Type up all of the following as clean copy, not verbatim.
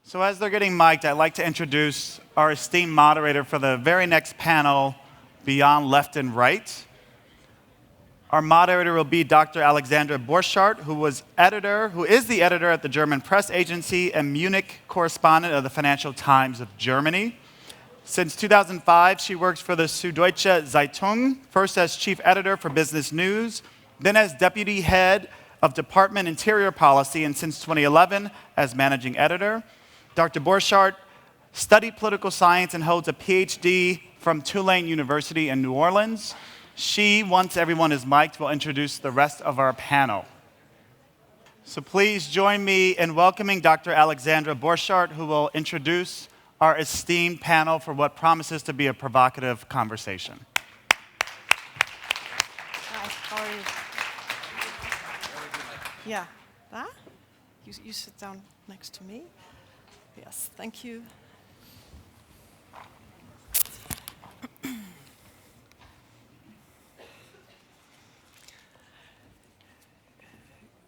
So as they're getting mic'd, I'd like to introduce our esteemed moderator for the very next panel, Beyond Left and Right. Our moderator will be Dr. Alexandra Borchardt, who is the editor at the German press agency and Munich correspondent of the Financial Times of Germany. Since 2005, she works for the Süddeutsche Zeitung, first as chief editor for business news, then as deputy head of Department Interior Policy, and since 2011 as managing editor. Dr. Borchardt studied political science and holds a PhD from Tulane University in New Orleans. She, once everyone is mic'd, will introduce the rest of our panel. So please join me in welcoming Dr. Alexandra Borchardt, who will introduce our esteemed panel for what promises to be a provocative conversation. Hi, how are you? Yeah. Huh? You sit down next to me. Yes, thank you.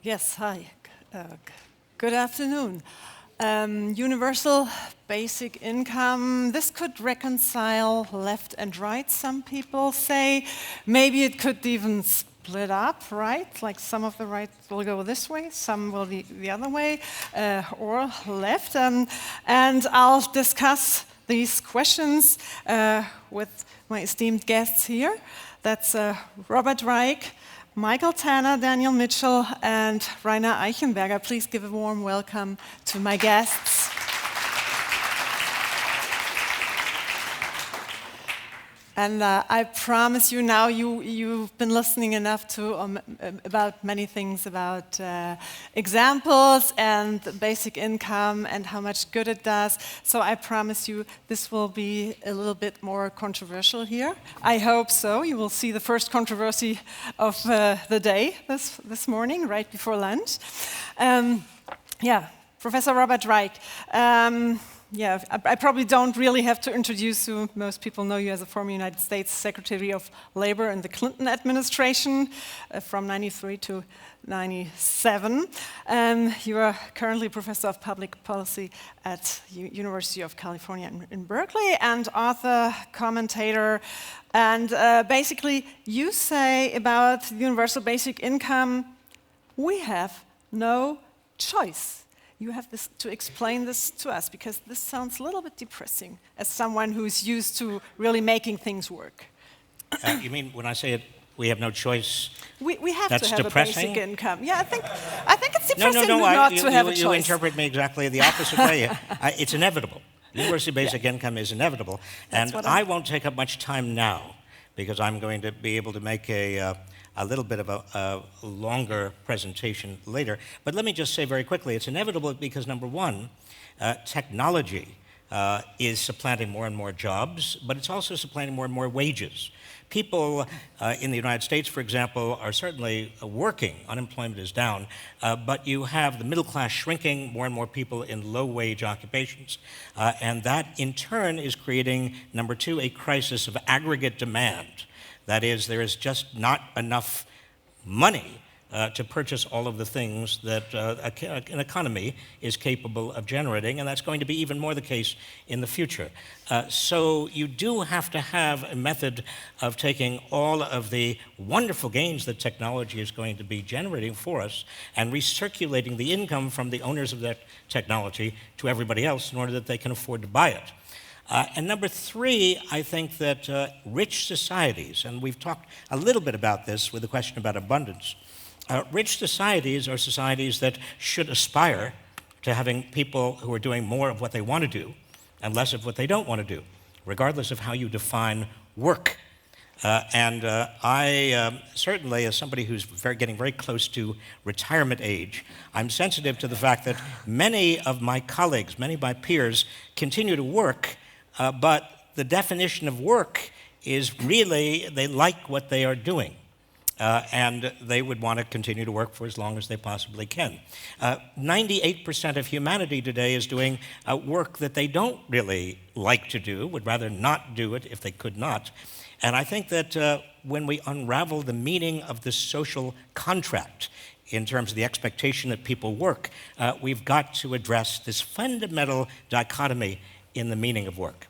Yes, hi. Good afternoon. Universal basic income, this could reconcile left and right, some people say. Maybe it could even split up, right? Like some of the right will go this way, some will the other way, or left. And I'll discuss these questions with my esteemed guests here. That's Robert Reich, Michael Tanner, Daniel Mitchell, and Reiner Eichenberger. Please give a warm welcome to my guests. And I promise you now, you've been listening enough to about many things, about examples and basic income and how much good it does. So I promise you this will be a little bit more controversial here. I hope so. You will see the first controversy of the day this morning, right before lunch. Professor Robert Reich. I probably don't really have to introduce you. Most people know you as a former United States Secretary of Labor in the Clinton administration from 93 to 97. You are currently Professor of Public Policy at University of California in Berkeley and author, commentator. And basically, you say about universal basic income, we have no choice. You have to explain this to us, because this sounds a little bit depressing as someone who's used to really making things work. You mean when I say it, we have no choice? We have that's to have depressing? a basic income. Yeah, I think it's depressing No, not to have a choice. You interpret me exactly the opposite way. It's inevitable. Universal basic income is inevitable. And I won't take up much time now, because I'm going to be able to make a little bit of a longer presentation later. But let me just say very quickly, it's inevitable because, number one, technology is supplanting more and more jobs, but it's also supplanting more and more wages. People in the United States, for example, are certainly working. Unemployment is down, but you have the middle class shrinking, more and more people in low-wage occupations, and that, in turn, is creating, number two, a crisis of aggregate demand. That is, there is just not enough money to purchase all of the things that an economy is capable of generating, and that's going to be even more the case in the future. So you do have to have a method of taking all of the wonderful gains that technology is going to be generating for us and recirculating the income from the owners of that technology to everybody else in order that they can afford to buy it. And number three, I think that rich societies, and we've talked a little bit about this with the question about abundance, rich societies are societies that should aspire to having people who are doing more of what they want to do and less of what they don't want to do, regardless of how you define work. I certainly, as somebody who's getting very close to retirement age, I'm sensitive to the fact that many of my colleagues, many of my peers, continue to work, but the definition of work is really they like what they are doing. And they would want to continue to work for as long as they possibly can. 98% of humanity today is doing work that they don't really like to do, would rather not do it if they could not. And I think that when we unravel the meaning of this social contract in terms of the expectation that people work, we've got to address this fundamental dichotomy in the meaning of work.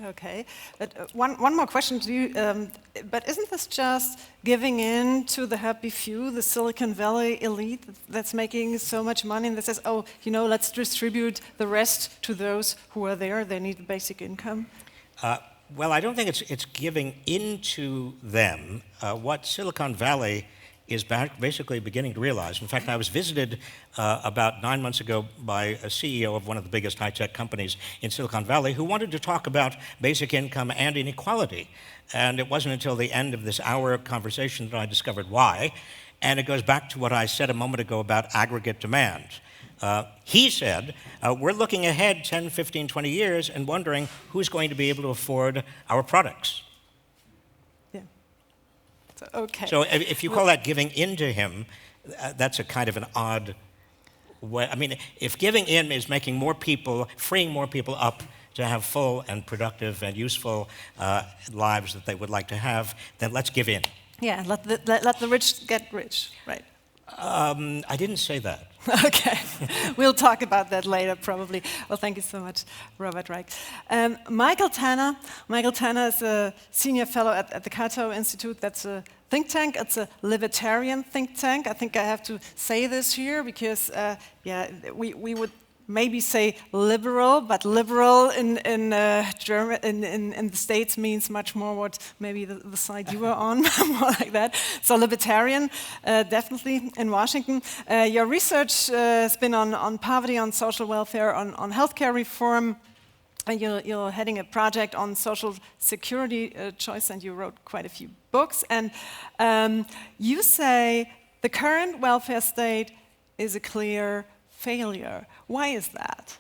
Okay, but one more question to you. But isn't this just giving in to the happy few, the Silicon Valley elite that's making so much money and that says, oh, you know, let's distribute the rest to those who are there, they need basic income? Well, I don't think it's giving in to them. What Silicon Valley is basically beginning to realize. In fact, I was visited about 9 months ago by a CEO of one of the biggest high-tech companies in Silicon Valley who wanted to talk about basic income and inequality. And it wasn't until the end of this hour conversation that I discovered why. And it goes back to what I said a moment ago about aggregate demand. He said, we're looking ahead 10, 15, 20 years and wondering who's going to be able to afford our products. Okay. So if you call that giving in to him, that's a kind of an odd way. I mean, if giving in is making more people, freeing more people up to have full and productive and useful lives that they would like to have, then let's give in. Yeah, let the rich get rich, right? I didn't say that. Okay, we'll talk about that later, probably. Well, thank you so much, Robert Reich. Michael Tanner is a senior fellow at the CATO Institute. That's a think tank. It's a libertarian think tank. I think I have to say this here because, we would maybe say liberal, but liberal in German in the States means much more what maybe the side you were on, more like that. So libertarian, definitely in Washington. Your research has been on poverty, on social welfare, on healthcare reform. You're heading a project on social security choice, and you wrote quite a few books. And you say the current welfare state is a clear failure. Why is that?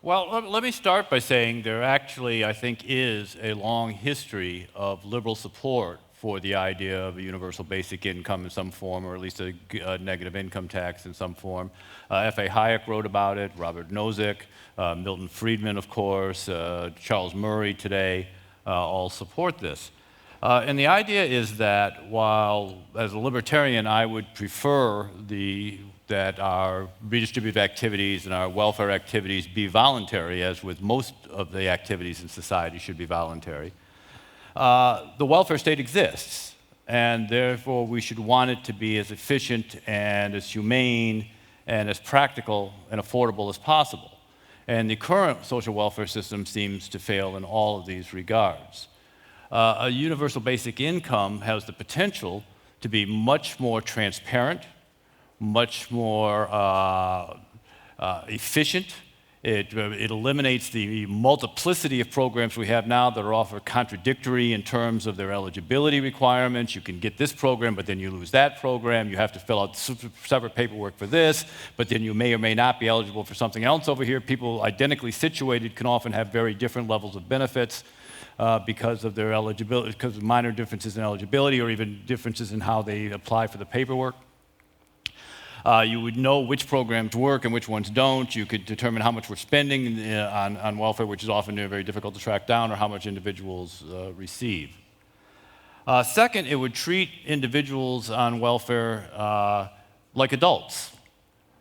Well, let me start by saying there actually, I think, is a long history of liberal support for the idea of a universal basic income in some form, or at least a negative income tax in some form. F.A. Hayek wrote about it, Robert Nozick, Milton Friedman, of course, Charles Murray today, all support this. And the idea is that while, as a libertarian, I would prefer that our redistributive activities and our welfare activities be voluntary, as with most of the activities in society should be voluntary, the welfare state exists, and therefore we should want it to be as efficient and as humane and as practical and affordable as possible. And the current social welfare system seems to fail in all of these regards. A universal basic income has the potential to be much more transparent, much more efficient. It eliminates the multiplicity of programs we have now that are often contradictory in terms of their eligibility requirements. You can get this program, but then you lose that program. You have to fill out separate paperwork for this, but then you may or may not be eligible for something else over here. People identically situated can often have very different levels of benefits because of their eligibility, because of minor differences in eligibility or even differences in how they apply for the paperwork. You would know which programs work and which ones don't. You could determine how much we're spending on welfare, which is often very difficult to track down, or how much individuals receive. Second, it would treat individuals on welfare like adults.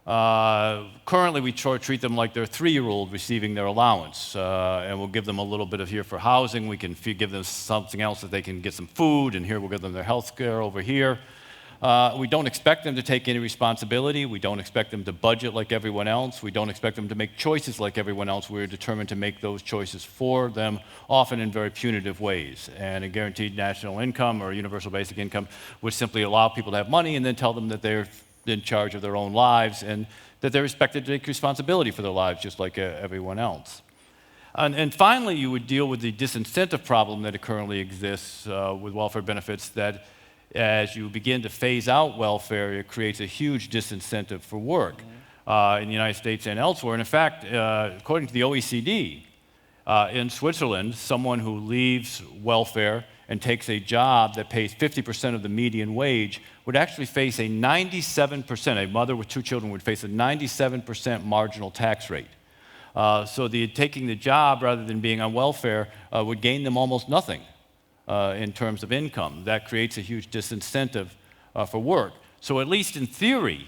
Currently, we treat them like they're a 3-year-old receiving their allowance, and we'll give them a little bit of here for housing. We can give them something else that they can get some food, and here we'll give them their health care over here. We don't expect them to take any responsibility. We don't expect them to budget like everyone else. We don't expect them to make choices like everyone else. We're determined to make those choices for them, often in very punitive ways. And a guaranteed national income or universal basic income would simply allow people to have money and then tell them that they're in charge of their own lives and that they're expected to take responsibility for their lives just like everyone else. And finally, you would deal with the disincentive problem that currently exists with welfare benefits, that as you begin to phase out welfare, it creates a huge disincentive for work in the United States and elsewhere. And in fact, according to the OECD, in Switzerland, someone who leaves welfare and takes a job that pays 50% of the median wage would actually face a 97%, a mother with 2 children would face a 97% marginal tax rate. So taking the job rather than being on welfare would gain them almost nothing in terms of income. That creates a huge disincentive for work. So at least in theory,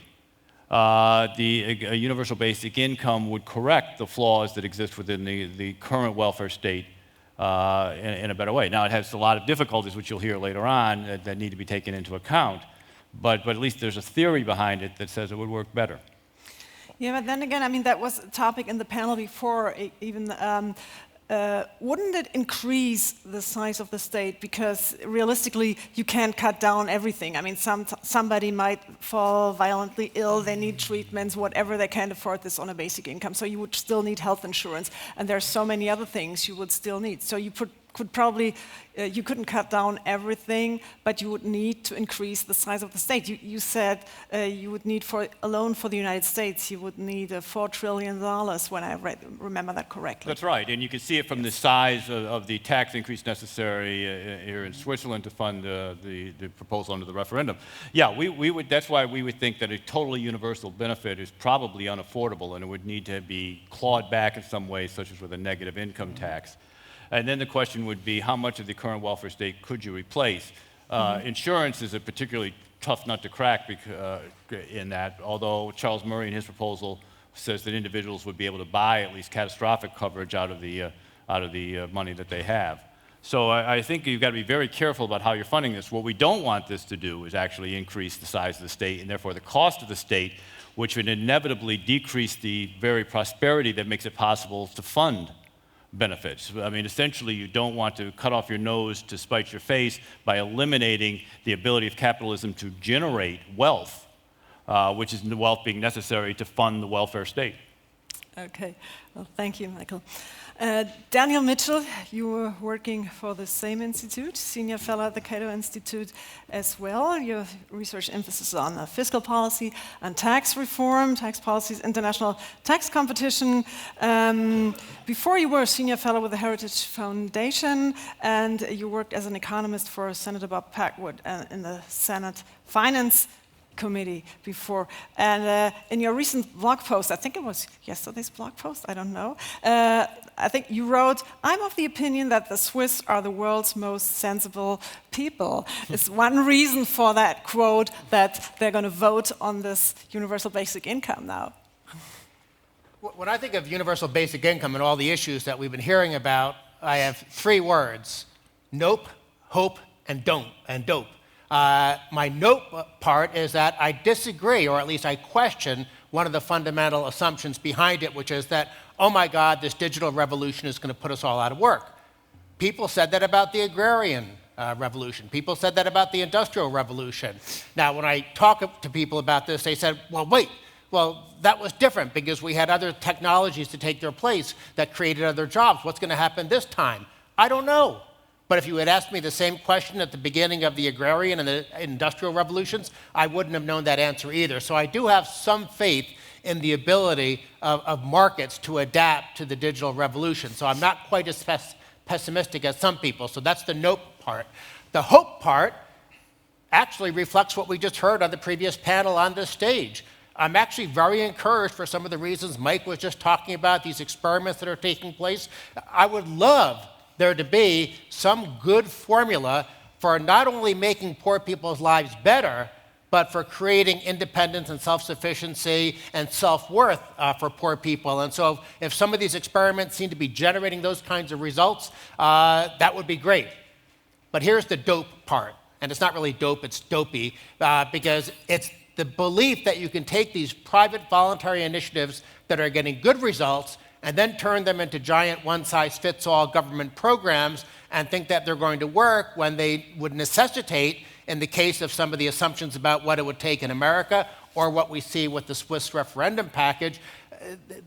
a universal basic income would correct the flaws that exist within the current welfare state in a better way. Now, it has a lot of difficulties, which you'll hear later on, that need to be taken into account. But at least there's a theory behind it that says it would work better. Yeah, but then again, I mean, that was a topic in the panel before, even wouldn't it increase the size of the state? Because realistically, you can't cut down everything. I mean, somebody might fall violently ill, they need treatments, whatever, they can't afford this on a basic income. So you would still need health insurance. And there's so many other things you would still need. So you could probably, you couldn't cut down everything, but you would need to increase the size of the state. You said you would need, alone for the United States, you would need $4 trillion when I remember that correctly. That's right, and you can see it from the size of the tax increase necessary here in Switzerland to fund the proposal under the referendum. Yeah, that's why we would think that a totally universal benefit is probably unaffordable, and it would need to be clawed back in some way, such as with a negative income tax. And then the question would be, how much of the current welfare state could you replace? Insurance is a particularly tough nut to crack in that, although Charles Murray in his proposal says that individuals would be able to buy at least catastrophic coverage out of the money that they have. So I think you've got to be very careful about how you're funding this. What we don't want this to do is actually increase the size of the state and therefore the cost of the state, which would inevitably decrease the very prosperity that makes it possible to fund benefits. I mean, essentially, you don't want to cut off your nose to spite your face by eliminating the ability of capitalism to generate wealth, which is the wealth being necessary to fund the welfare state. Okay, well, thank you, Michael. Daniel Mitchell, you were working for the same institute, senior fellow at the CATO Institute as well. Your research emphasis on fiscal policy and tax reform, tax policies, international tax competition. Before you were a senior fellow with the Heritage Foundation, and you worked as an economist for Senator Bob Packwood in the Senate Finance Committee before. And in your recent blog post, I think it was yesterday's blog post, I don't know, I think you wrote, "I'm of the opinion that the Swiss are the world's most sensible people." Is one reason for that quote that they're going to vote on this universal basic income now? When I think of universal basic income and all the issues that we've been hearing about, I have 3 words: nope, hope, and dope. My nope part is that I disagree, or at least I question, one of the fundamental assumptions behind it, which is that, oh my God, this digital revolution is going to put us all out of work. People said that about the agrarian revolution. People said that about the industrial revolution. Now, when I talk to people about this, they said, well, wait, that was different because we had other technologies to take their place that created other jobs. What's going to happen this time? I don't know. But if you had asked me the same question at the beginning of the agrarian and the industrial revolutions, I wouldn't have known that answer either. So I do have some faith in the ability of markets to adapt to the digital revolution. So I'm not quite as pessimistic as some people. So that's the nope part. The hope part actually reflects what we just heard on the previous panel on this stage. I'm actually very encouraged for some of the reasons Mike was just talking about, these experiments that are taking place. I would love there to be some good formula for not only making poor people's lives better, but for creating independence and self-sufficiency and self-worth for poor people. And so if some of these experiments seem to be generating those kinds of results, that would be great. But here's the dope part. And it's not really dope, it's dopey, because it's the belief that you can take these private voluntary initiatives that are getting good results and then turn them into giant one-size-fits-all government programs and think that they're going to work when they would necessitate, in the case of some of the assumptions about what it would take in America or what we see with the Swiss referendum package,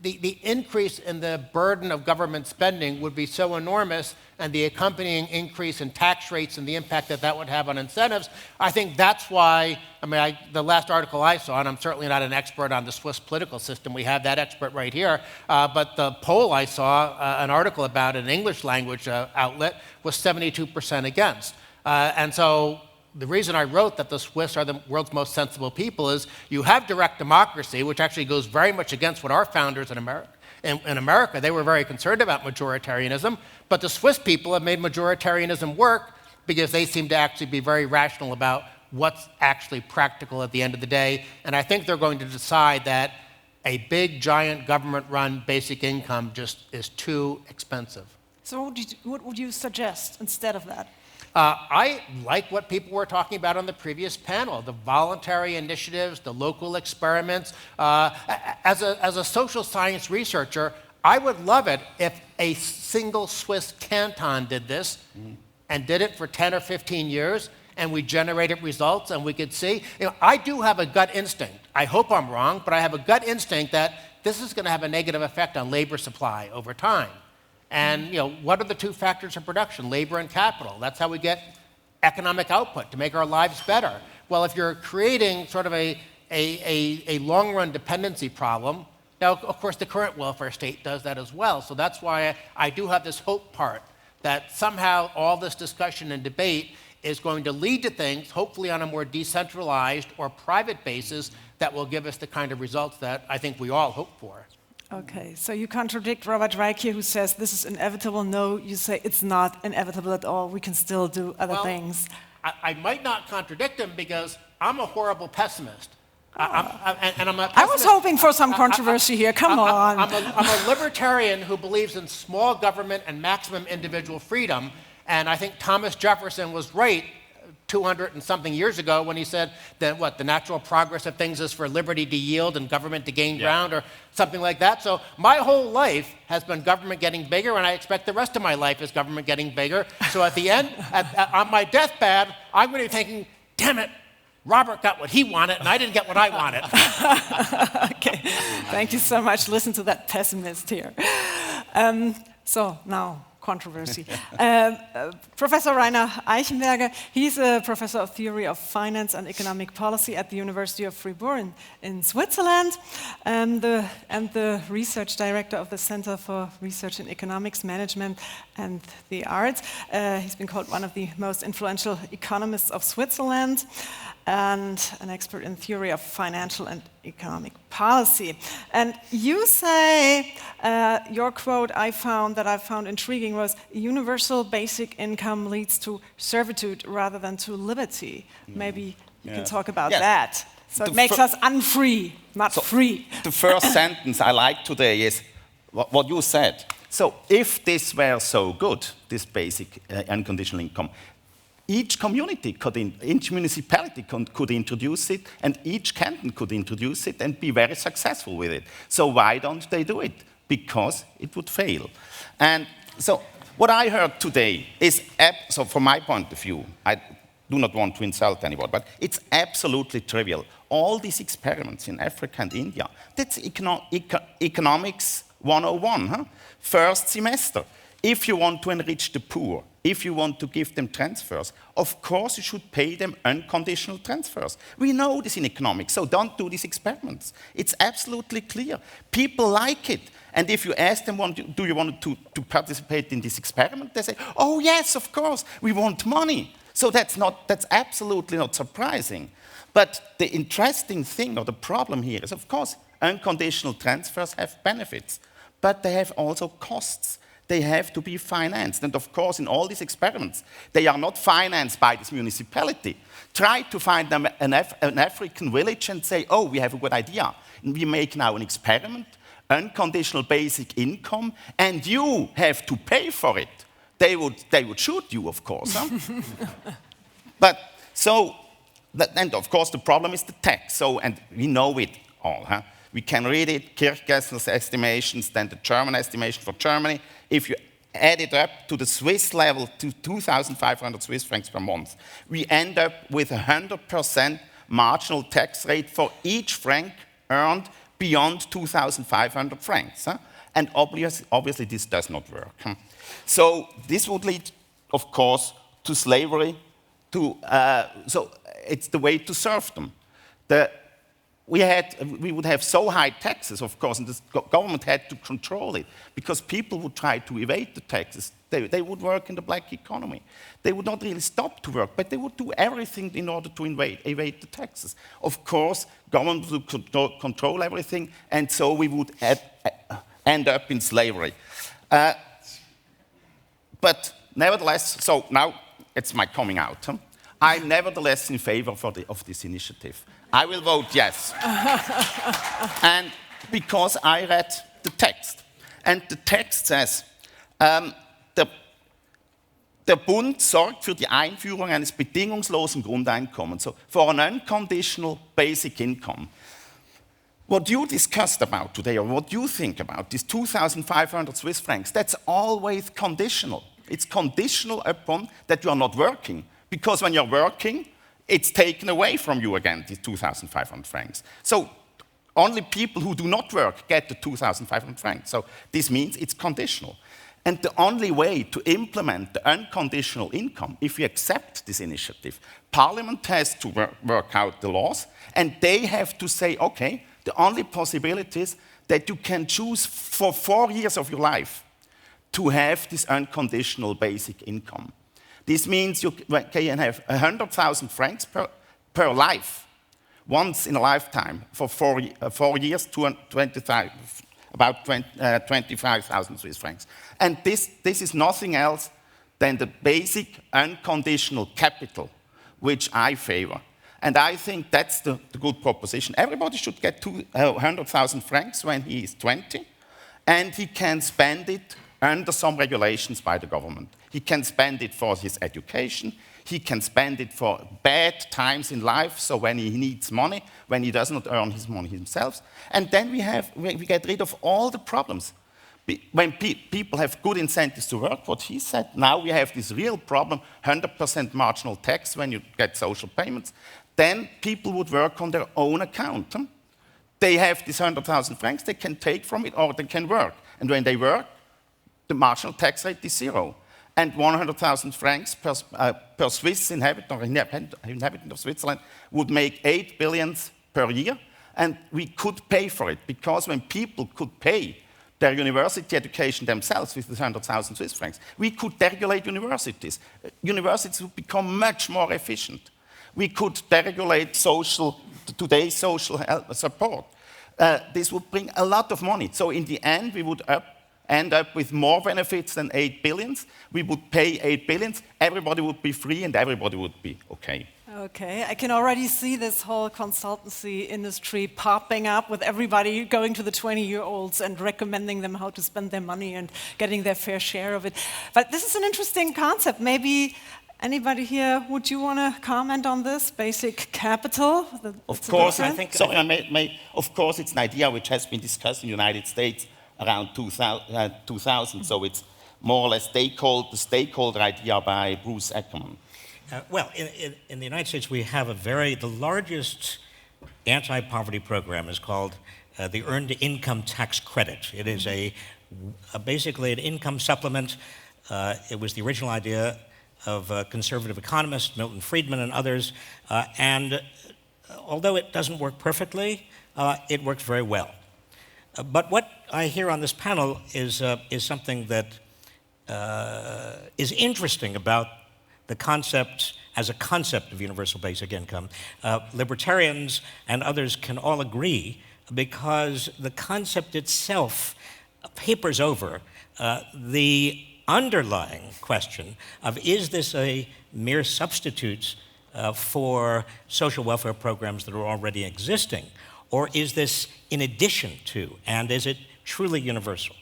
the increase in the burden of government spending would be so enormous, and the accompanying increase in tax rates and the impact that that would have on incentives. I think that's why, the last article I saw, and I'm certainly not an expert on the Swiss political system, we have that expert right here, but the poll I saw, an article about an English language outlet, was 72% against. And so the reason I wrote that the Swiss are the world's most sensible people is you have direct democracy, which actually goes very much against what our founders in America, they were very concerned about majoritarianism, but the Swiss people have made majoritarianism work because they seem to actually be very rational about what's actually practical at the end of the day. And I think they're going to decide that a big, giant government-run basic income just is too expensive. So what would you suggest instead of that? I like what people were talking about on the previous panel, the voluntary initiatives, the local experiments. As a social science researcher, I would love it if a single Swiss canton did this and did it for 10 or 15 years, and we generated results, and we could see. I do have a gut instinct. I hope I'm wrong, but I have a gut instinct that this is going to have a negative effect on labor supply over time. And what are the two factors of production? Labor and capital. That's how we get economic output to make our lives better. Well, if you're creating sort of a long-run dependency problem, now, of course, the current welfare state does that as well. So that's why I do have this hope part that somehow all this discussion and debate is going to lead to things, hopefully on a more decentralized or private basis, that will give us the kind of results that I think we all hope for. Okay, so you contradict Robert Reich here, who says this is inevitable. No, you say it's not inevitable at all. We can still do other things. I might not contradict him because I'm a horrible pessimist. I'm a pessimist. I was hoping for some controversy here. Come on. I'm a libertarian who believes in small government and maximum individual freedom. And I think Thomas Jefferson was right 200 and something years ago when he said that the natural progress of things is for liberty to yield and government to gain ground, or something like that. So my whole life has been government getting bigger, and I expect the rest of my life is government getting bigger. So at the end, on my deathbed, I'm going to be thinking, damn it, Robert got what he wanted, and I didn't get what I wanted. Okay, thank you so much. Listen to that pessimist here. So now, controversy. Professor Reiner Eichenberger, he's a professor of theory of finance and economic policy at the University of Fribourg in Switzerland, and the research director of the Center for Research in Economics, Management and the Arts. He's been called one of the most influential economists of Switzerland, and an expert in theory of financial and economic policy. And you say, your quote I found intriguing was, universal basic income leads to servitude rather than to liberty. Maybe you can talk about that. So it makes us unfree, not free. The first sentence I like today is what you said. So if this were so good, this basic unconditional income, each community each municipality could introduce it, and each canton could introduce it and be very successful with it. So why don't they do it? Because it would fail. And so what I heard today is, so from my point of view, I do not want to insult anyone, but it's absolutely trivial. All these experiments in Africa and India, that's economics 101, huh? First semester. If you want to enrich the poor, if you want to give them transfers, of course you should pay them unconditional transfers. We know this in economics, so don't do these experiments. It's absolutely clear. People like it. And if you ask them, do you want to participate in this experiment? They say, oh yes, of course, we want money. So that's absolutely not surprising. But the interesting thing, or the problem here is, of course, unconditional transfers have benefits, but they have also costs. They have to be financed. And of course, in all these experiments, they are not financed by this municipality. Try to find them an African village and say, oh, we have a good idea. And we make now an experiment, unconditional basic income, and you have to pay for it. They would shoot you, of course. Huh? But so, and of course, the problem is the tax. So, and we know it all. Huh? We can read it, Kirchgessner's estimations, then the German estimation for Germany. If you add it up to the Swiss level, to 2,500 Swiss francs per month, we end up with 100% marginal tax rate for each franc earned beyond 2,500 francs. Huh? And obviously this does not work. Huh? So this would lead, of course, to slavery. So it's the way to serve them. We would have so high taxes, of course, and the government had to control it, because people would try to evade the taxes. They would work in the black economy. They would not really stop to work, but they would do everything in order to evade the taxes. Of course, government would control everything, and so we would end up in slavery. But nevertheless, so now it's my coming out. Huh? I'm nevertheless in favor of this initiative. I will vote yes. And because I read the text. And the text says, der Bund sorgt für die Einführung eines bedingungslosen Grundeinkommens, so for an unconditional basic income. What you discussed about today, or what you think about, these 2,500 Swiss francs, that's always conditional. It's conditional upon that you are not working. Because when you're working, it's taken away from you again, these 2,500 francs. So only people who do not work get the 2,500 francs. So this means it's conditional. And the only way to implement the unconditional income, if you accept this initiative, Parliament has to work out the laws, and they have to say, okay, the only possibility is that you can choose for 4 years of your life to have this unconditional basic income. This means you can have 100,000 francs per life, once in a lifetime, for 4 years, about 25,000 Swiss francs. And this is nothing else than the basic unconditional capital, which I favor. And I think that's the good proposition. Everybody should get 100,000 francs when he is 20, and he can spend it under some regulations by the government. He can spend it for his education. He can spend it for bad times in life, so when he needs money, when he does not earn his money himself. And then we get rid of all the problems. When people have good incentives to work, what he said, now we have this real problem, 100% marginal tax when you get social payments, then people would work on their own account. They have this 100,000 francs, they can take from it, or they can work. And when they work, the marginal tax rate is 0. And 100,000 francs per Swiss inhabitant or inhabitant of Switzerland would make 8 billion per year. And we could pay for it, because when people could pay their university education themselves with the 100,000 Swiss francs, we could deregulate universities. Universities would become much more efficient. We could deregulate today's social support. This would bring a lot of money. So in the end, we would end up with more benefits than 8 billion. We would pay 8 billion, everybody would be free, and everybody would be okay. Okay, I can already see this whole consultancy industry popping up, with everybody going to the 20-year-olds and recommending them how to spend their money and getting their fair share of it. But this is an interesting concept. Maybe anybody here, would you want to comment on this? Basic capital? Of course, I think, of course, it's an idea which has been discussed in the United States around 2000, so it's more or less the stakeholder idea by Bruce Econom. Well, in the United States, we have the largest anti-poverty program is called the Earned Income Tax Credit. It is basically an income supplement. It was the original idea of conservative economists, Milton Friedman and others, and although it doesn't work perfectly, it works very well. But what I hear on this panel is something that is interesting about the concept as a concept of universal basic income. Libertarians and others can all agree, because the concept itself papers over the underlying question of, is this a mere substitute for social welfare programs that are already existing, or is this in addition to, and is it truly universal?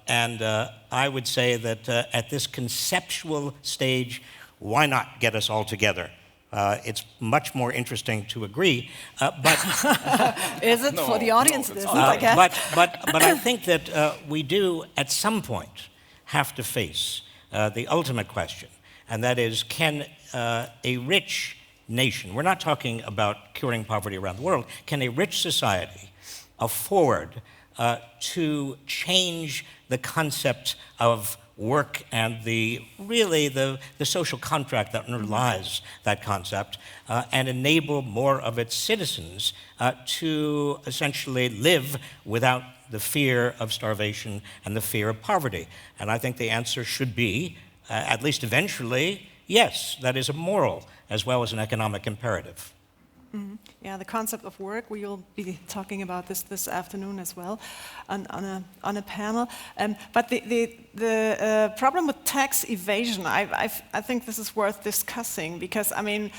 And I would say that at this conceptual stage, why not get us all together? It's much more interesting to agree, but is it for the audience? But I think that we do at some point have to face the ultimate question, and that is, can a rich nation, we're not talking about curing poverty around the world, can a rich society afford to change the concept of work and the social contract that underlies that concept, and enable more of its citizens to essentially live without the fear of starvation and the fear of poverty? And I think the answer should be, at least eventually, yes, that is a moral as well as an economic imperative. Mm-hmm. Yeah, the concept of work, we will be talking about this afternoon as well on a panel. But the the problem with tax evasion, I think this is worth discussing because, I mean,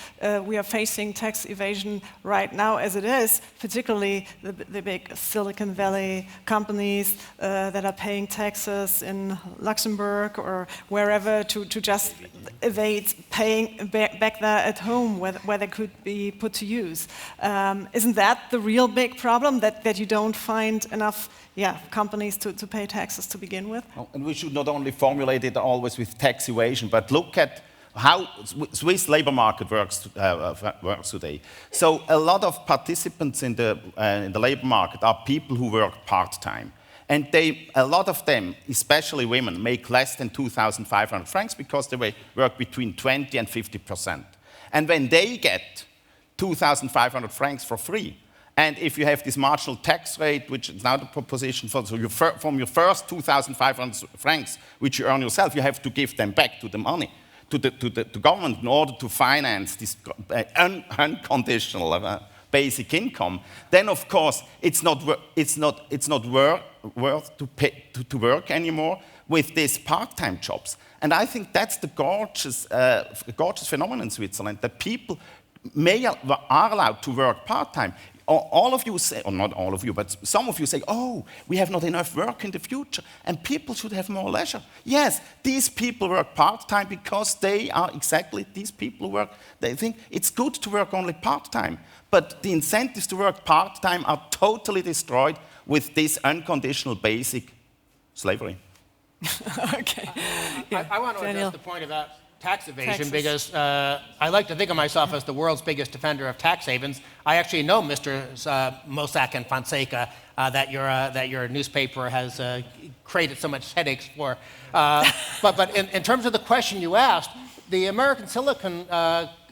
we are facing tax evasion right now as it is, particularly the big Silicon Valley companies that are paying taxes in Luxembourg or wherever to just evade paying back there at home where they could be put to use. Isn't that the real big problem, that you don't find enough companies to pay taxes to begin with? Oh, and we should not only formulate it always with tax evasion, but look at how Swiss labor market works today. So a lot of participants in the labor market are people who work part-time. And a lot of them, especially women, make less than 2,500 francs because they work between 20 and 50%. And when they get 2,500 francs for free, and if you have this marginal tax rate, which is now the proposition from your first 2,500 francs, which you earn yourself, you have to give them back to the money, to the government in order to finance this unconditional basic income. Then, of course, it's not worth to work anymore with these part-time jobs. And I think that's the gorgeous phenomenon in Switzerland, that people are allowed to work part-time. All of you say, or not all of you, but some of you say, oh, we have not enough work in the future, and people should have more leisure. Yes, these people work part-time because they think it's good to work only part-time. But the incentives to work part-time are totally destroyed with this unconditional basic slavery. Okay. I want to address the point about tax evasion because I like to think of myself as the world's biggest defender of tax havens. I actually know Mr. Mossack and Fonseca that your newspaper has created so much headaches for. But in terms of the question you asked, the American Silicon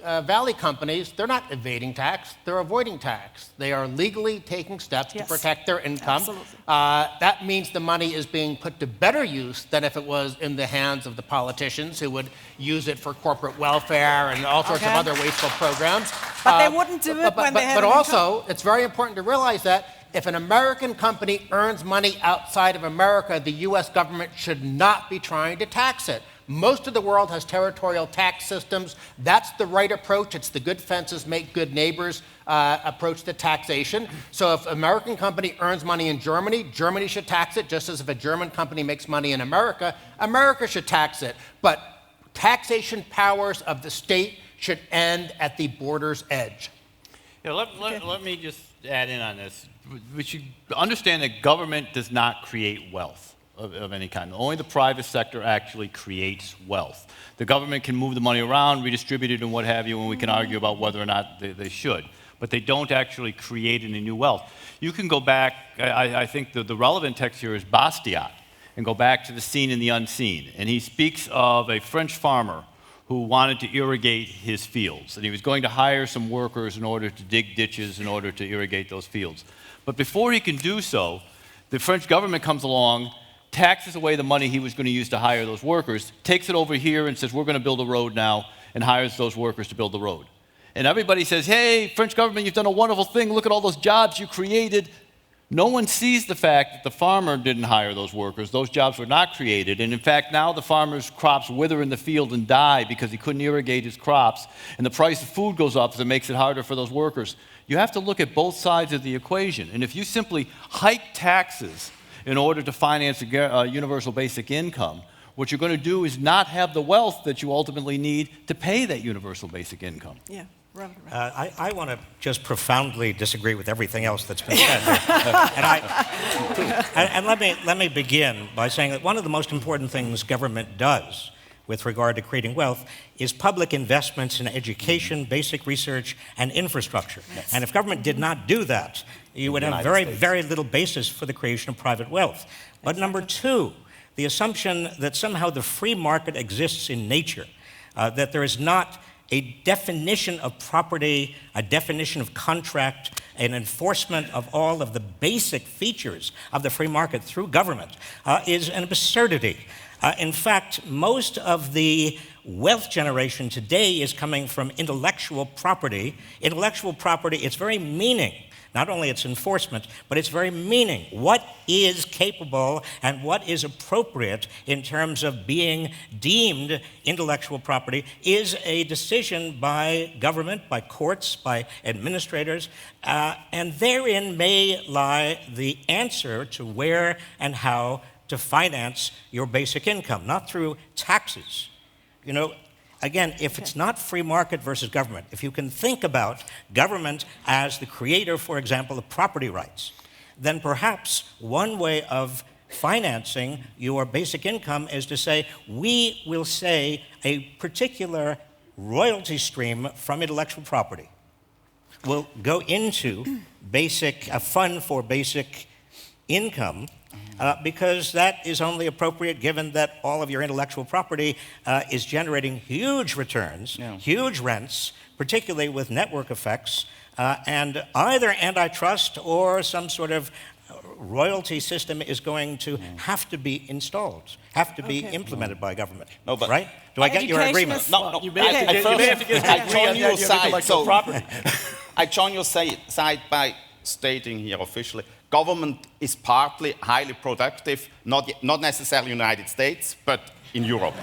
Valley companies, they're not evading tax, they're avoiding tax. They are legally taking steps to protect their income. That means the money is being put to better use than if it was in the hands of the politicians who would use it for corporate welfare and all sorts of other wasteful programs. But they wouldn't do it when they had But also, it's very important to realize that if an American company earns money outside of America, the U.S. government should not be trying to tax it. Most of the world has territorial tax systems. That's the right approach. It's the good fences make good neighbors approach to taxation. So if an American company earns money in Germany, Germany should tax it, just as if a German company makes money in America, America should tax it. But taxation powers of the state should end at the border's edge. Yeah, let me just add in on this. We should understand that government does not create wealth of any kind. Only the private sector actually creates wealth. The government can move the money around, redistribute it, and what have you, and we can argue about whether or not they should. But they don't actually create any new wealth. You can go back, I think the relevant text here is Bastiat, and go back to The Seen and the Unseen. And he speaks of a French farmer who wanted to irrigate his fields. And he was going to hire some workers in order to dig ditches in order to irrigate those fields. But before he can do so, the French government comes along, taxes away the money he was going to use to hire those workers, takes it over here and says, we're going to build a road now, and hires those workers to build the road. And everybody says, hey, French government, you've done a wonderful thing. Look at all those jobs you created. No one sees the fact that the farmer didn't hire those workers. Those jobs were not created. And in fact, now the farmer's crops wither in the field and die because he couldn't irrigate his crops. And the price of food goes up, so it makes it harder for those workers. You have to look at both sides of the equation. And if you simply hike taxes in order to finance a universal basic income, what you're going to do is not have the wealth that you ultimately need to pay that universal basic income. Yeah. I want to just profoundly disagree with everything else that's been said. and let me begin by saying that one of the most important things government does with regard to creating wealth is public investments in education, basic research, and infrastructure. Yes. And if government did not do that, you would have very little basis for the creation of private wealth. But number two, the assumption that somehow the free market exists in nature, that there is not a definition of property, a definition of contract, an enforcement of all of the basic features of the free market through government is an absurdity. In fact, most of the wealth generation today is coming from intellectual property. Intellectual property, its very meaning not only its enforcement, but its very meaning. What is capable and what is appropriate in terms of being deemed intellectual property is a decision by government, by courts, by administrators, and therein may lie the answer to where and how to finance your basic income, not through taxes. You know, again, if it's not free market versus government, if you can think about government as the creator, for example, of property rights, then perhaps one way of financing your basic income is to say, we will say a particular royalty stream from intellectual property will go into a fund for basic income, because that is only appropriate given that all of your intellectual property is generating huge returns, huge rents, particularly with network effects, and either antitrust or some sort of royalty system is going to have to be installed, have to be implemented by government. No, but right? Do I get your agreement? No, You may have to get I join your side. So property. I join your side by stating here officially, government is partly highly productive, not necessarily United States, but in Europe.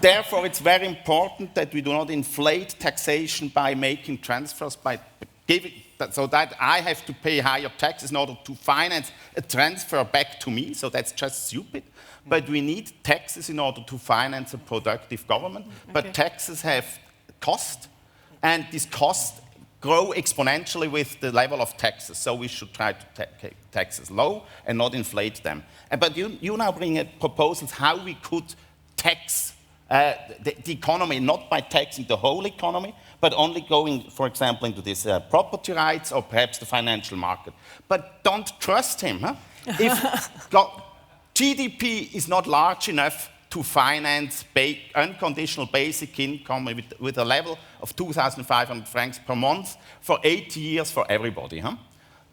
Therefore, it's very important that we do not inflate taxation by making transfers, by giving, so that I have to pay higher taxes in order to finance a transfer back to me, so that's just stupid. But we need taxes in order to finance a productive government. But taxes have cost, and these costs grow exponentially with the level of taxes. So we should try to keep taxes low and not inflate them. But you now bring proposals how we could tax the economy, not by taxing the whole economy, but only going, for example, into this property rights or perhaps the financial market. But don't trust him. Huh? If GDP is not large enough to finance unconditional basic income with a level of 2,500 francs per month for 80 years for everybody. Huh?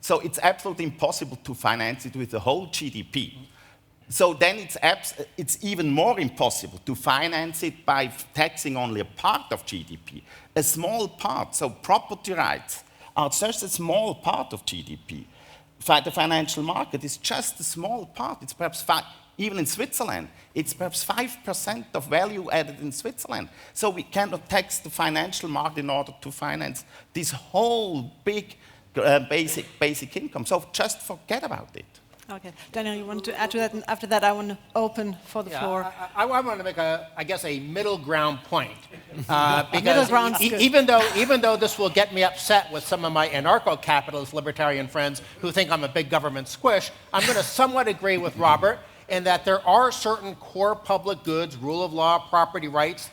So it's absolutely impossible to finance it with the whole GDP. So then it's even more impossible to finance it by taxing only a part of GDP, a small part. So property rights are just a small part of GDP. The financial market is just a small part. It's perhaps even in Switzerland, it's perhaps 5% of value added in Switzerland. So we cannot tax the financial market in order to finance this whole big basic income. So just forget about it. Okay, Daniel, you want to add to that? And after that, I want to open for the floor. I want to make a middle ground point. Because even though this will get me upset with some of my anarcho-capitalist libertarian friends who think I'm a big government squish, I'm going to somewhat agree with Robert in that there are certain core public goods, rule of law, property rights,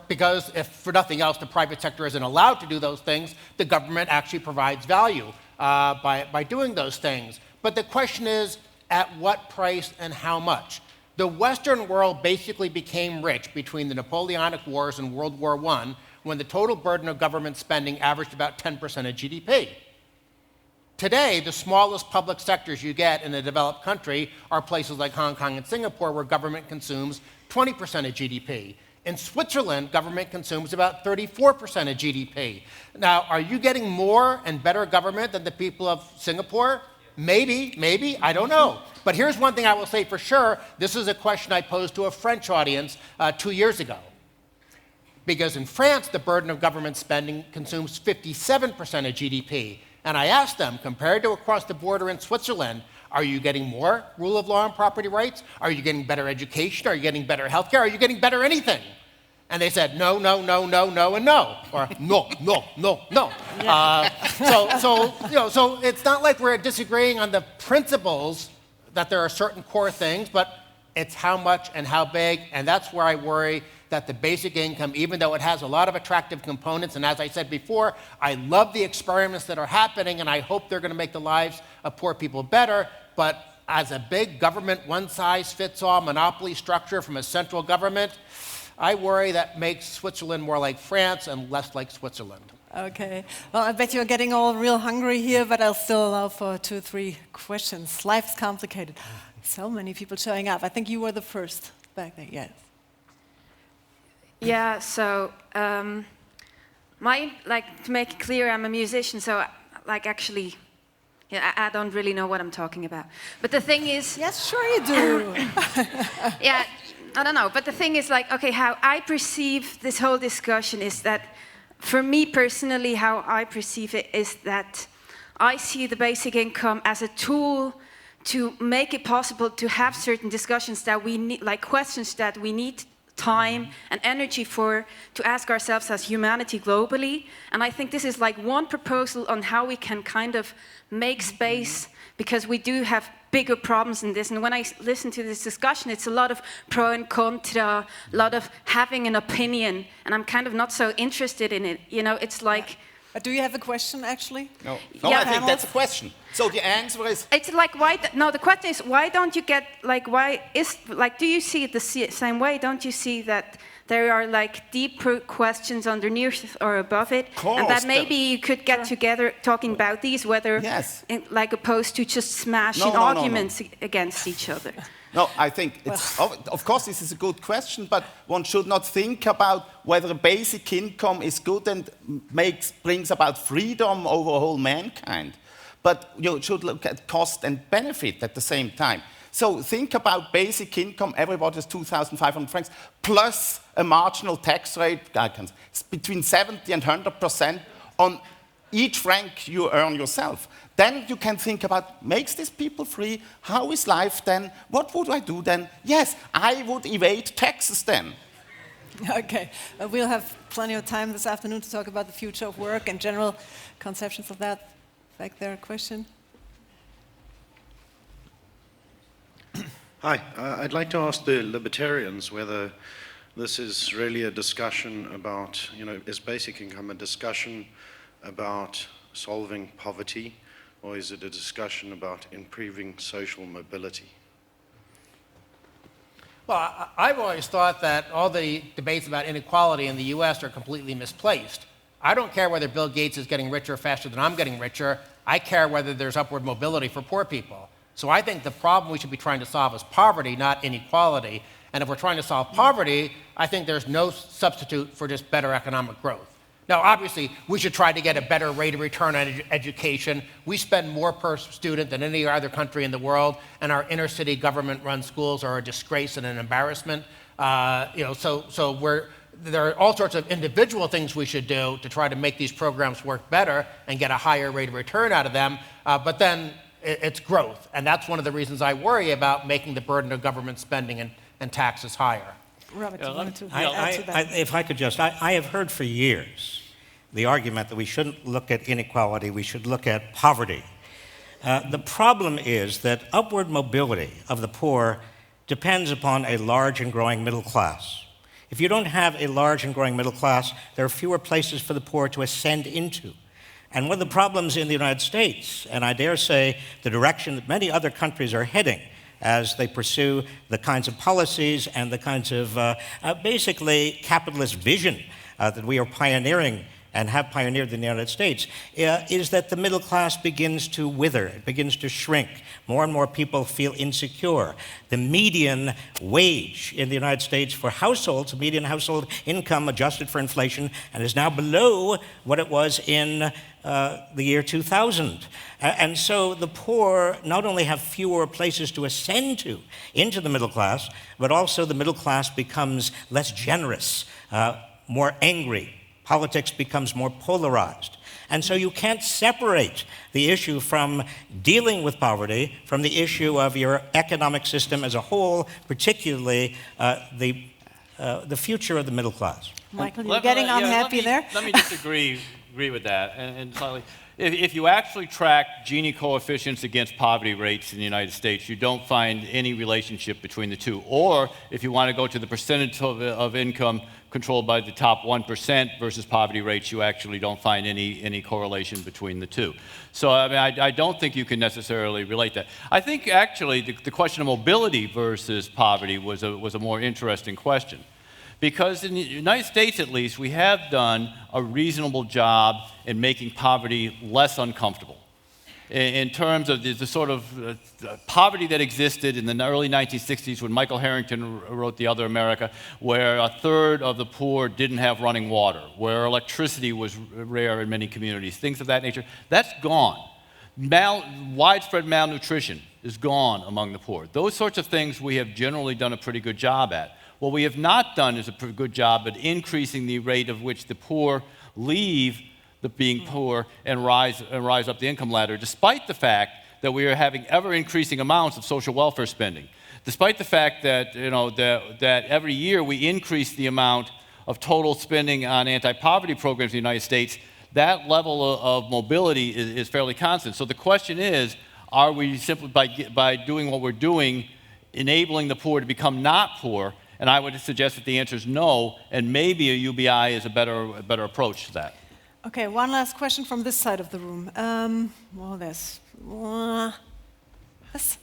because if for nothing else the private sector isn't allowed to do those things, the government actually provides value by doing those things. But the question is, at what price and how much? The Western world basically became rich between the Napoleonic Wars and World War I, when the total burden of government spending averaged about 10% of GDP. Today, the smallest public sectors you get in a developed country are places like Hong Kong and Singapore, where government consumes 20% of GDP. In Switzerland, government consumes about 34% of GDP. Now, are you getting more and better government than the people of Singapore? Maybe, I don't know. But here's one thing I will say for sure. This is a question I posed to a French audience 2 years ago. Because in France, the burden of government spending consumes 57% of GDP. And I asked them, compared to across the border in Switzerland, are you getting more rule of law and property rights? Are you getting better education? Are you getting better health care? Are you getting better anything? And they said, no, and no. Or no. So it's not like we're disagreeing on the principles that there are certain core things, but it's how much and how big, and that's where I worry that the basic income, even though it has a lot of attractive components, and as I said before, I love the experiments that are happening, and I hope they're going to make the lives of poor people better, but as a big government, one-size-fits-all monopoly structure from a central government, I worry that makes Switzerland more like France and less like Switzerland. Okay. Well, I bet you're getting all real hungry here, but I'll still allow for 2 or 3 questions. Life's complicated. So many people showing up. I think you were the first back there. Yes. Yeah, so to make it clear, I'm a musician, so actually, yeah, I don't really know what I'm talking about. But the thing is... Yes, sure you do. Yeah, I don't know. But the thing is, okay, how I perceive this whole discussion is that, for me personally, how I perceive it is that I see the basic income as a tool to make it possible to have certain discussions that we need, questions that we need time and energy for, to ask ourselves as humanity globally. And I think this is one proposal on how we can kind of make space, because we do have bigger problems in this. And when I listen to this discussion, it's a lot of pro and contra, a lot of having an opinion, and I'm kind of not so interested in it. It's like... Do you have a question, actually? No, yeah, I think that's a question. So the answer is... It's why... No, the question is, why don't you get... do you see it the same way? Don't you see that there are, deeper questions underneath or above it? Course, and that maybe you could get together talking about these, whether... Yes. Opposed to just smashing arguments against each other. No, I think it's, of course this is a good question, but one should not think about whether a basic income is good and brings about freedom over whole mankind. But you should look at cost and benefit at the same time. So think about basic income, everybody has 2,500 francs, plus a marginal tax rate, between 70 and 100% on each franc you earn yourself. Then you can think about, makes these people free? How is life then? What would I do then? Yes, I would evade taxes then. Okay, we'll have plenty of time this afternoon to talk about the future of work and general conceptions of that. Back there, a question? Hi, I'd like to ask the libertarians whether this is really a discussion about, is basic income a discussion about solving poverty, or is it a discussion about improving social mobility? Well, I've always thought that all the debates about inequality in the US are completely misplaced. I don't care whether Bill Gates is getting richer faster than I'm getting richer. I care whether there's upward mobility for poor people. So I think the problem we should be trying to solve is poverty, not inequality. And if we're trying to solve poverty, I think there's no substitute for just better economic growth. Now, obviously, we should try to get a better rate of return on education. We spend more per student than any other country in the world, and our inner-city government-run schools are a disgrace and an embarrassment. There are all sorts of individual things we should do to try to make these programs work better and get a higher rate of return out of them. But then it's growth, and that's one of the reasons I worry about making the burden of government spending and taxes higher. Robert, you wanted to add to that? If I could just, I have heard for years the argument that we shouldn't look at inequality, we should look at poverty. The problem is that upward mobility of the poor depends upon a large and growing middle class. If you don't have a large and growing middle class, there are fewer places for the poor to ascend into. And one of the problems in the United States, and I dare say the direction that many other countries are heading, as they pursue the kinds of policies and the kinds of basically capitalist vision that we are pioneering and have pioneered in the United States, is that the middle class begins to wither, it begins to shrink. More and more people feel insecure. The median wage in the United States for households, median household income adjusted for inflation, and is now below what it was in the year 2000. And so the poor not only have fewer places to ascend to into the middle class, but also the middle class becomes less generous, more angry. Politics becomes more polarized. And so you can't separate the issue from dealing with poverty from the issue of your economic system as a whole, particularly the future of the middle class. Michael, you're getting unhappy there? Let me just agree with that. And slightly, if you actually track Gini coefficients against poverty rates in the United States, you don't find any relationship between the two. Or if you want to go to the percentage of income controlled by the top 1% versus poverty rates, you actually don't find any correlation between the two. So I mean, I don't think you can necessarily relate that. I think actually the question of mobility versus poverty was a more interesting question. Because in the United States, at least, we have done a reasonable job in making poverty less uncomfortable. in terms of the sort of poverty that existed in the early 1960s when Michael Harrington wrote The Other America, where a third of the poor didn't have running water, where electricity was rare in many communities, things of that nature. That's gone. Widespread malnutrition is gone among the poor. Those sorts of things we have generally done a pretty good job at. What we have not done is a pretty good job at increasing the rate of which the poor leave the being poor and rise up the income ladder, despite the fact that we are having ever-increasing amounts of social welfare spending, despite the fact that, that every year we increase the amount of total spending on anti-poverty programs in the United States. That level of mobility is fairly constant. So the question is, are we simply, by doing what we're doing, enabling the poor to become not poor? And I would suggest that the answer is no, and maybe a UBI is a better approach to that. Okay, one last question from this side of the room. Well, there's this.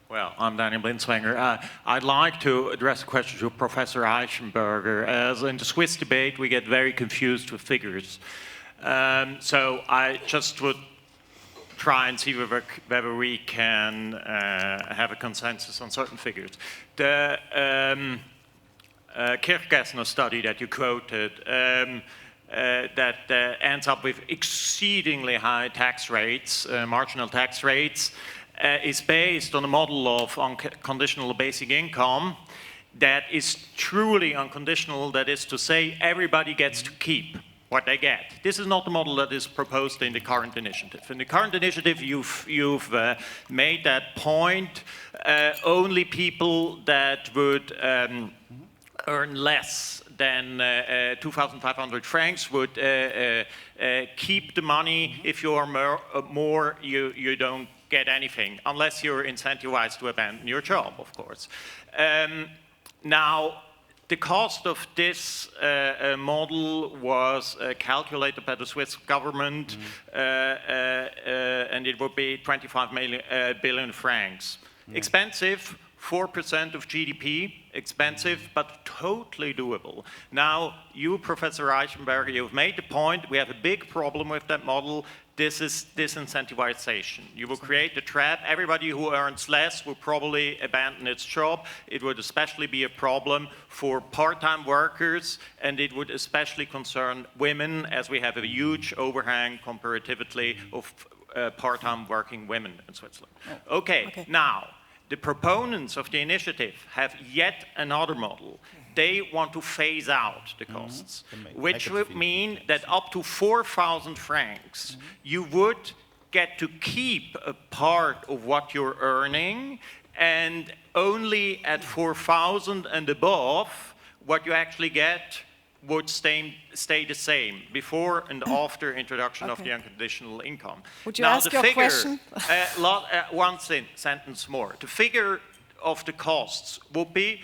Well, I'm Daniel Blinswanger. I'd like to address a question to Professor Eichenberger. As in the Swiss debate, we get very confused with figures. So I just would try and see whether we can have a consensus on certain figures. The Kirchgessner study that you quoted that ends up with exceedingly high tax rates, marginal tax rates, is based on a model of unconditional basic income that is truly unconditional. That is to say, everybody gets to keep what they get. This is not the model that is proposed in the current initiative. In the current initiative, you've made that point. Only people that would earn less than 2,500 francs would keep the money. If you are more, you don't get anything, unless you're incentivized to abandon your job, of course. Now, the cost of this model was calculated by the Swiss government, and it would be 25 billion francs. Expensive, 4% of GDP, expensive, but totally doable. Now, you, Professor Eichenberger, you've made the point, we have a big problem with that model. This is disincentivization. You will create a trap. Everybody who earns less will probably abandon its job. It would especially be a problem for part-time workers, and it would especially concern women, as we have a huge overhang comparatively of part-time working women in Switzerland. Okay, now, the proponents of the initiative have yet another model. They want to phase out the costs, which would mean that up to 4,000 francs, you would get to keep a part of what you're earning, and only at 4,000 and above, what you actually get would stay the same before and after introduction of the unconditional income. Would you ask your question? One sentence more. The figure of the costs will be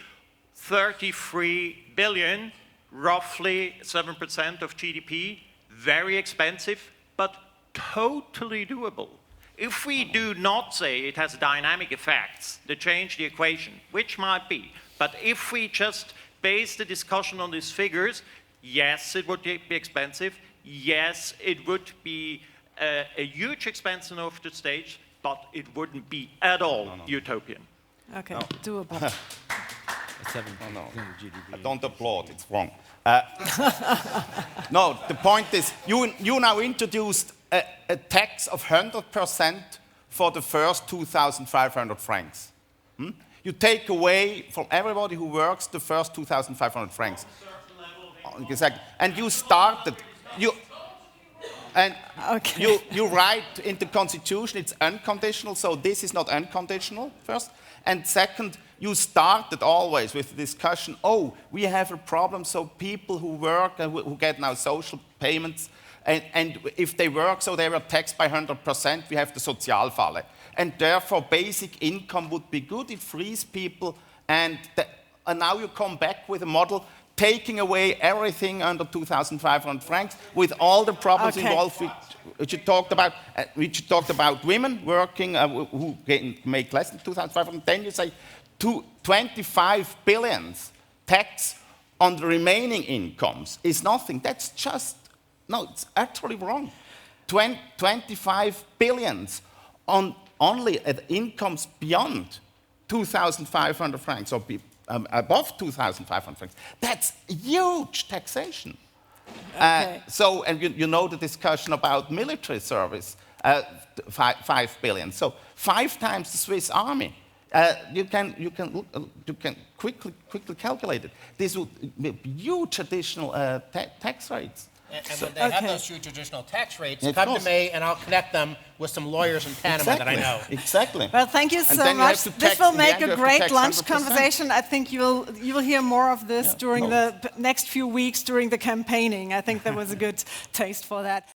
33 billion, roughly 7% of GDP, very expensive, but totally doable. If we do not say it has dynamic effects that change the equation, which might be, but if we just base the discussion on these figures, yes, it would be expensive, yes, it would be a huge expense off the stage, but it wouldn't be at all utopian. Okay, doable. I don't applaud, it's wrong. No, the point is, you now introduced a tax of 100% for the first 2,500 francs. You take away from everybody who works the first 2,500 francs. Exactly. And you started, you write in the Constitution it's unconditional, so this is not unconditional, first. And second, you started always with the discussion, oh, we have a problem, so people who work and who get now social payments, and if they work, so they were taxed by 100%, we have the Sozialfalle. And therefore, basic income would be good, it frees people, and now you come back with a model taking away everything under 2,500 francs with all the problems involved, which you talked about women working who make less than 2,500. Then you say 25 billion tax on the remaining incomes is nothing. That's just, no, it's actually wrong. 25 billions on only at incomes beyond 2,500 francs or above 2,500 francs. That's huge taxation. Okay. And you know the discussion about military service, 5 billion. So 5 times the Swiss army. You can quickly calculate it. This would be huge additional tax rates. And when they have those huge additional tax rates, come to me and I'll connect them with some lawyers in Panama that I know. Exactly. Well, thank you so much. This will make a great lunch conversation. I think you will hear more of this during the next few weeks during the campaigning. I think there was a good taste for that.